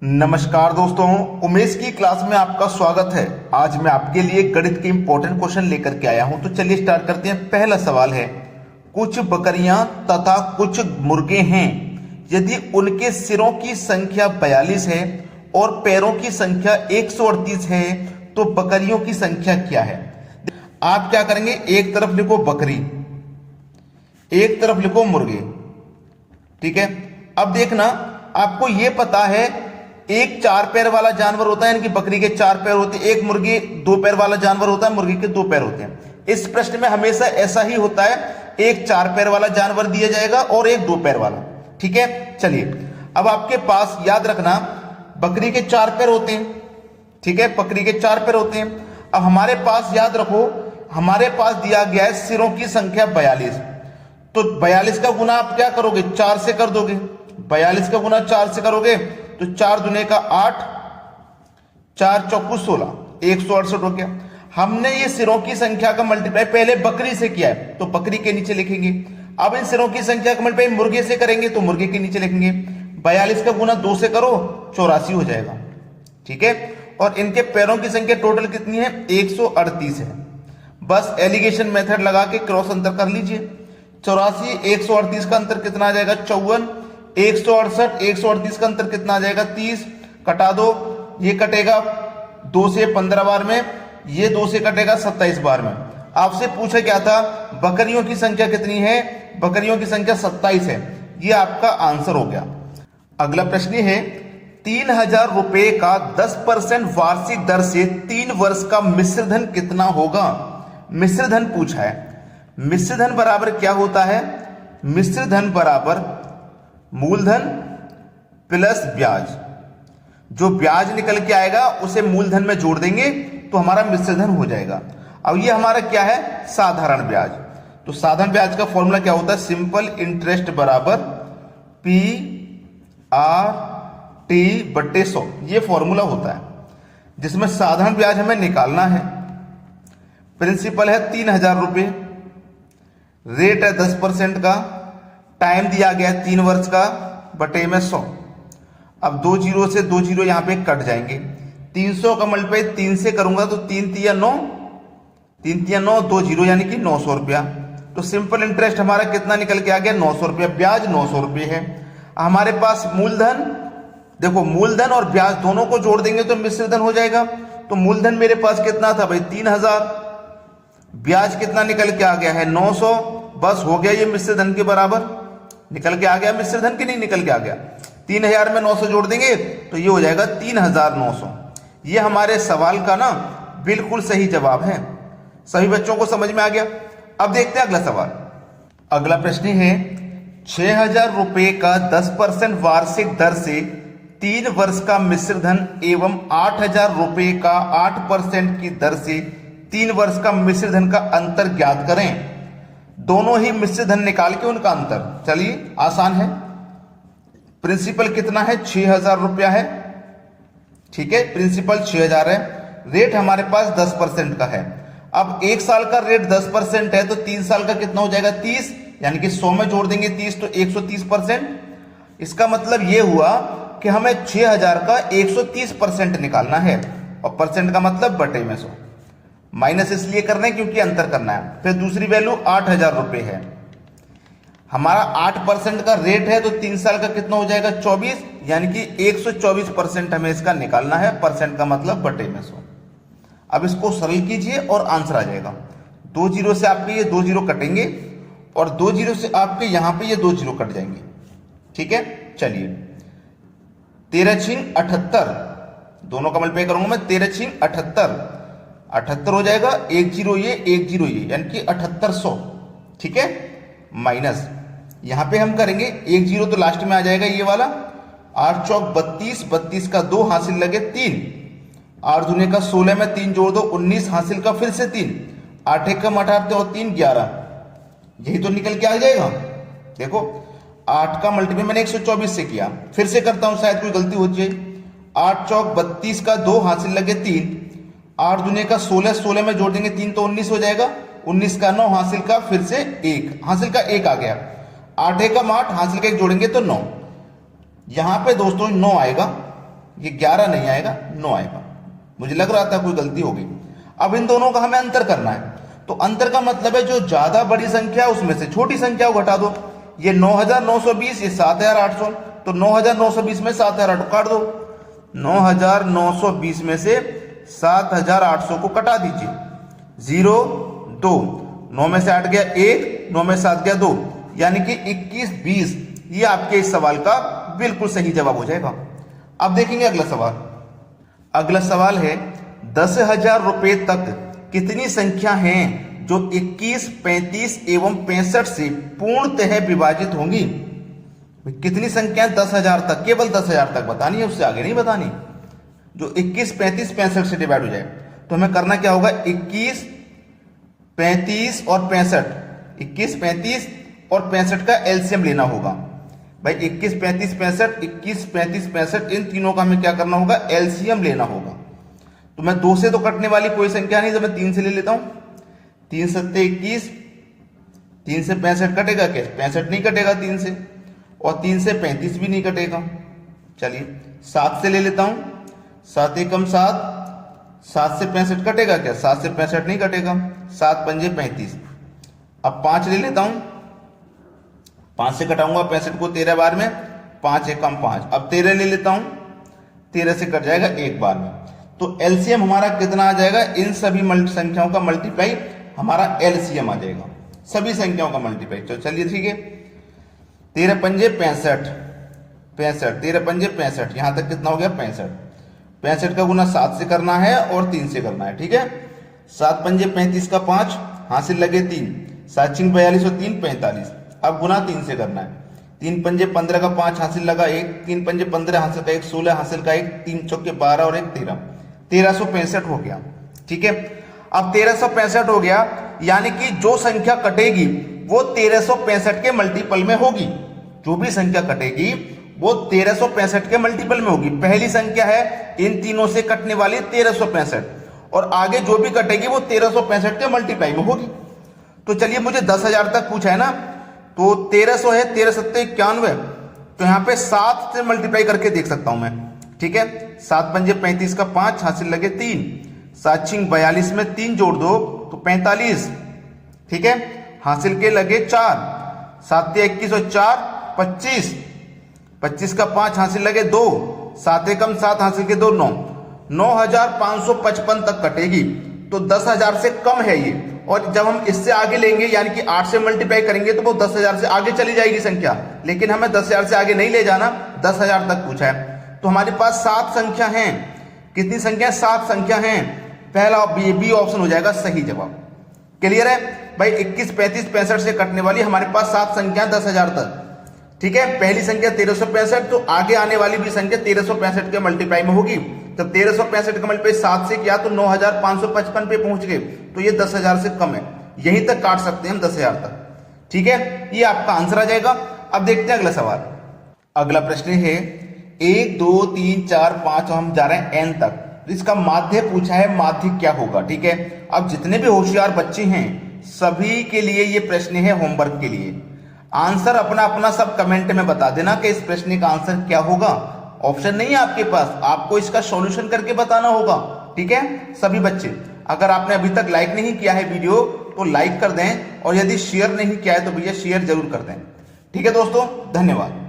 नमस्कार दोस्तों, उमेश की क्लास में आपका स्वागत है। आज मैं आपके लिए गणित के इंपॉर्टेंट क्वेश्चन लेकर के आया हूं। तो चलिए स्टार्ट करते हैं। पहला सवाल है, कुछ बकरियां तथा कुछ मुर्गे हैं। यदि उनके सिरों की संख्या 42 है और पैरों की संख्या 138 है तो बकरियों की संख्या क्या है? आप क्या करेंगे, एक तरफ लिखो बकरी, एक तरफ लिखो मुर्गे। ठीक है, अब देखना, आपको यह पता है एक 4 पैर वाला जानवर होता है, यानी कि बकरी के 4 पैर होते हैं। एक मुर्गी 2 पैर वाला जानवर होता है, मुर्गी के 2 पैर होते हैं। इस प्रश्न में हमेशा ऐसा ही होता है, एक 4 पैर वाला जानवर दिया जाएगा और एक 2 पैर वाला। ठीक है, चलिए अब आपके पास याद रखना, बकरी के 4 पैर होते हैं। ठीक है, बकरी के 4 पैर होते हैं। अब हमारे पास याद रखो, हमारे पास दिया गया है सिरों की संख्या 42। तो 42 का गुना आप क्या करोगे, 4 से कर दोगे। 42 का गुना 4 से करोगे तो 4 दूने का 8, 4 चौकू 16, 168 हो गया। हमने ये सिरों की संख्या का मल्टीप्लाई पहले बकरी से किया है तो बकरी के नीचे लिखेंगे। अब इन सिरों की संख्या का मल्टीप्लाई मुर्गे से करेंगे तो मुर्गे के नीचे लिखेंगे। 42 का गुना 2 से करो, 84 हो जाएगा। ठीक है, और इनके पैरों की संख्या टोटल कितनी है, 138 है। बस एलिगेशन मेथड लगा के क्रॉस अंतर कर लीजिए। 84 138 का अंतर कितना आ जाएगा, 54। 168 138 का अंतर कितना आ जाएगा, 30। कटा दो, ये कटेगा 2 से 15 बार में, ये 2 से कटेगा 27 बार में। आपसे पूछा क्या था, बकरियों की संख्या कितनी है, बकरियों की संख्या 27 है। ये आपका आंसर हो गया। अगला प्रश्न है, 3000 रुपए का 10% वार्षिक दर से 3 वर्ष का मिश्रधन कितना होगा? मिश्रधन पूछा है। मिश्रधन बराबर क्या होता है, मिश्रधन बराबर मूलधन प्लस ब्याज। जो ब्याज निकल के आएगा उसे मूलधन में जोड़ देंगे तो हमारा मिश्रधन हो जाएगा। अब ये हमारा क्या है, साधारण ब्याज। तो साधारण ब्याज का फॉर्मूला क्या होता है, सिंपल इंटरेस्ट बराबर पी आर टी बट्टे 100, ये फॉर्मूला होता है जिसमें साधारण ब्याज हमें निकालना है। प्रिंसिपल है 3000 रुपये, रेट है 10% का, टाइम दिया गया है 3 वर्ष का, बटे में 100। अब 2 जीरो से 2 जीरो यहां पे कट जाएंगे। 300 का मल्टीप्लाई 3 से करूंगा तो 3 तिया 9, 3 तिया 9, 2 जीरो यानी कि 900 रुपया। तो सिंपल इंटरेस्ट हमारा कितना निकल के आ गया, 900 रुपया। ब्याज 900 रुपये है। हमारे पास मूलधन, देखो मूलधन और ब्याज दोनों को जोड़ देंगे तो मिश्रधन हो जाएगा। तो मूलधन मेरे पास कितना था भाई, 3000। ब्याज कितना निकल के आ गया है, 900। बस हो गया, ये मिश्रधन के बराबर निकल के आ गया। मिश्रधन की नहीं निकल के आ गया। 3000 में 900 जोड़ देंगे तो ये हो जाएगा 3900। ये हमारे सवाल का ना बिल्कुल सही जवाब है। सभी बच्चों को समझ में आ गया। अब देखते हैं अगला सवाल। अगला प्रश्न है, 6000 रुपए का 10% वार्षिक दर से 3 वर्ष का मिश्रधन एवं 8000 रुपए का 8% की दर से 3 वर्ष का मिश्रधन का अंतर ज्ञात करें। दोनों ही मिश्रधन निकाल के उनका अंतर, चलिए आसान है। प्रिंसिपल कितना है, 6000 रुपया है। ठीक है, प्रिंसिपल 6000 है। रेट हमारे पास 10% का है। अब 1 साल का रेट 10% है तो 3 साल का कितना हो जाएगा, 30, यानी कि 100 में जोड़ देंगे 30 तो 130%। इसका मतलब यह हुआ कि हमें 6000 का 130% निकालना है, और परसेंट का मतलब बटे में 100। माइनस इसलिए कर रहे हैं क्योंकि अंतर करना है। फिर दूसरी वैल्यू 8000 रुपए है। हमारा 8% का रेट है तो 3 साल का कितना हो जाएगा, 24, यानी कि 124% हमें इसका निकालना है। परसेंट का मतलब बटे में 100। अब इसको सरल कीजिए और आंसर आ जाएगा। 2 जीरो से आपके ये 2 जीरो कटेंगे और 2 जीरो से आपके यहां पे ये 2 जीरो कट जाएंगे। ठीक है, चलिए 13 छिंग 78, दोनों का मल्टीप्लाई करूंगा मैं, 13 छिंग 78, 78 हो जाएगा। 1 जीरो ये 1 जीरो ये, यानी कि 7800। ठीक है, माइनस यहां पे हम करेंगे 1 जीरो तो लास्ट में आ जाएगा ये वाला। 8 चौक 32, 32 का 2 हासिल लगे 3, 8 दूने का 16 में 3 जोड़ दो 19 हासिल का फिर से 3, 8 एक कम 18 और 3 11, यही तो निकल के आ जाएगा। देखो 8 का मल्टीप्लाई मैंने 124 से किया, फिर से करता हूं, शायद कोई गलती हो जाए। 8 चौक 32 का 2 हासिल लगे 3, 8 दूने का 16, 16 में जोड़ देंगे 3 तो 19 हो जाएगा। 19 का 9 हासिल का फिर से 1 हासिल का 1 आ गया। 8 एक 8 हासिल का 1 जोड़ेंगे तो 9। यहां पे दोस्तों 9 आएगा, ये 11 नहीं आएगा, 9 आएगा। मुझे लग रहा था कोई गलती होगी। अब इन दोनों का हमें अंतर करना है, तो अंतर का मतलब है जो ज्यादा बड़ी संख्या है उसमें से छोटी संख्या को घटा दो। ये 9920, ये 7800, तो 9920 में 7800 काट दो। 9920 में से 7800 को कटा दीजिए। 0 2, 9 में से 8 गया 1, 9 में 7 गया 2, यानी कि 21 20। ये आपके इस सवाल का बिल्कुल सही जवाब हो जाएगा। अब देखेंगे अगला सवाल। अगला सवाल है 10,000 रुपए तक कितनी संख्या हैं जो 21, 35 एवं 65 से पूर्णतः विभाजित होंगी। कितनी संख्या 10,000 तक, केवल 10,000 तक बतानी है, उससे आगे नहीं बतानी। जो 21, 35, 65 से डिवाइड हो जाए तो हमें करना क्या होगा, 21, 35 और 65, 21, 35 और 65 का एलसीएम लेना होगा। भाई 21, 35, 65, 21, 35, 65 इन तीनों का हमें क्या करना होगा, एलसीएम लेना होगा। तो मैं 2 से तो कटने वाली कोई संख्या नहीं, तो मैं 3 से ले लेता हूं। 3 सत्ते 21, 3 से 65 कटेगा क्या, 65 नहीं कटेगा 3 से, और 3 से 35 भी नहीं कटेगा। चलिए 7 से ले लेता हूं। 7 एकम 7, 7 से 65 कटेगा क्या, 7 से 65 नहीं कटेगा। 7 पंजे 35। अब 5 ले लेता हूं। 5 से कटाऊंगा 65 को 13 बार में, 5 एकम 5। अब 13 ले लेता हूं। 13 से कट जाएगा एक बार में। तो एलसीएम हमारा कितना आ जाएगा, इन सभी संख्याओं का मल्टीप्लाई हमारा एलसीएम आ जाएगा, सभी संख्याओं का मल्टीप्लाई। तो चलिए ठीक है, 13 पंजे 65, 65, 13 पंजे 65, यहां तक कितना हो गया 65। 65 का गुना 7 से करना है और 3 से करना है, ठीक है। 7 पंजे 35 का 5 हासिल लगे 3, 7 छिंग 42 और 3 45। अब गुना 3 से करना है। 3 पंजे 15 का 5 हासिल लगा 1, 3 पंजे 15 हासिल का 1, 16 हासिल का 1, 3 चौके 12 और 1 13, 1365 हो गया, ठीक है। अब 1365 हो गया, यानी कि जो संख्या कटेगी वो 1365 के मल्टीपल में होगी। जो भी संख्या कटेगी वो 1365 के मल्टीपल में होगी। पहली संख्या है इन तीनों से कटने वाली 1365, और आगे जो भी कटेगी वो 1365 के मल्टीप्लाई में होगी। तो चलिए, मुझे 10,000 तक पूछा है ना, तो 1300 है, 13 सत्ते 91, तो यहां पे 7 से मल्टीप्लाई करके देख सकता हूं मैं, ठीक है। 7 पंजे 35 का 5 हासिल लगे 3, 7 छिंग 42 में 3 जोड़ दो तो 45, ठीक है। हासिल के लगे 4, 7 21 और 4 25, 25 का 5 हासिल लगे 2, 7 एकम 7 हासिल के 2 9, 9,555 तक कटेगी। तो 10,000 से कम है ये, और जब हम इससे आगे लेंगे यानी कि 8 से मल्टीप्लाई करेंगे तो वो 10,000 से आगे चली जाएगी संख्या, लेकिन हमें 10,000 से आगे नहीं ले जाना, 10,000 तक पूछा है। तो हमारे पास 7 संख्या हैं। कितनी संख्या, 7 संख्या हैं। पहला बी ऑप्शन हो जाएगा सही जवाब। क्लियर है भाई, 21, 35, 65 से कटने वाली हमारे पास 7 संख्या 10,000 तक, ठीक है। पहली संख्या 1365, तो आगे आने वाली भी संख्या 1365 के मल्टीप्लाई में होगी। जब 1365 का मल्टीप्लाई 7 से किया तो 9,555 पे पहुंच गए, तो ये 10,000 से कम है, यहीं तक काट सकते हैं हम 10,000 तक, ठीक है। ये आपका आंसर आ जाएगा। अब देखते हैं अगला सवाल। अगला प्रश्न है 1 2 3 4 5, हम जा रहे हैं n तक। इसका माध्य पूछा है, माध्य क्या होगा, ठीक है। अब जितने भी होशियार बच्चे हैं सभी के लिए ये प्रश्न है, होमवर्क के लिए। आंसर अपना अपना सब कमेंट में बता देना कि इस प्रश्न का आंसर क्या होगा। ऑप्शन नहीं है आपके पास, आपको इसका सॉल्यूशन करके बताना होगा, ठीक है। सभी बच्चे, अगर आपने अभी तक लाइक नहीं किया है वीडियो तो लाइक कर दें, और यदि शेयर नहीं किया है तो भैया शेयर जरूर कर दें, ठीक है दोस्तों। धन्यवाद।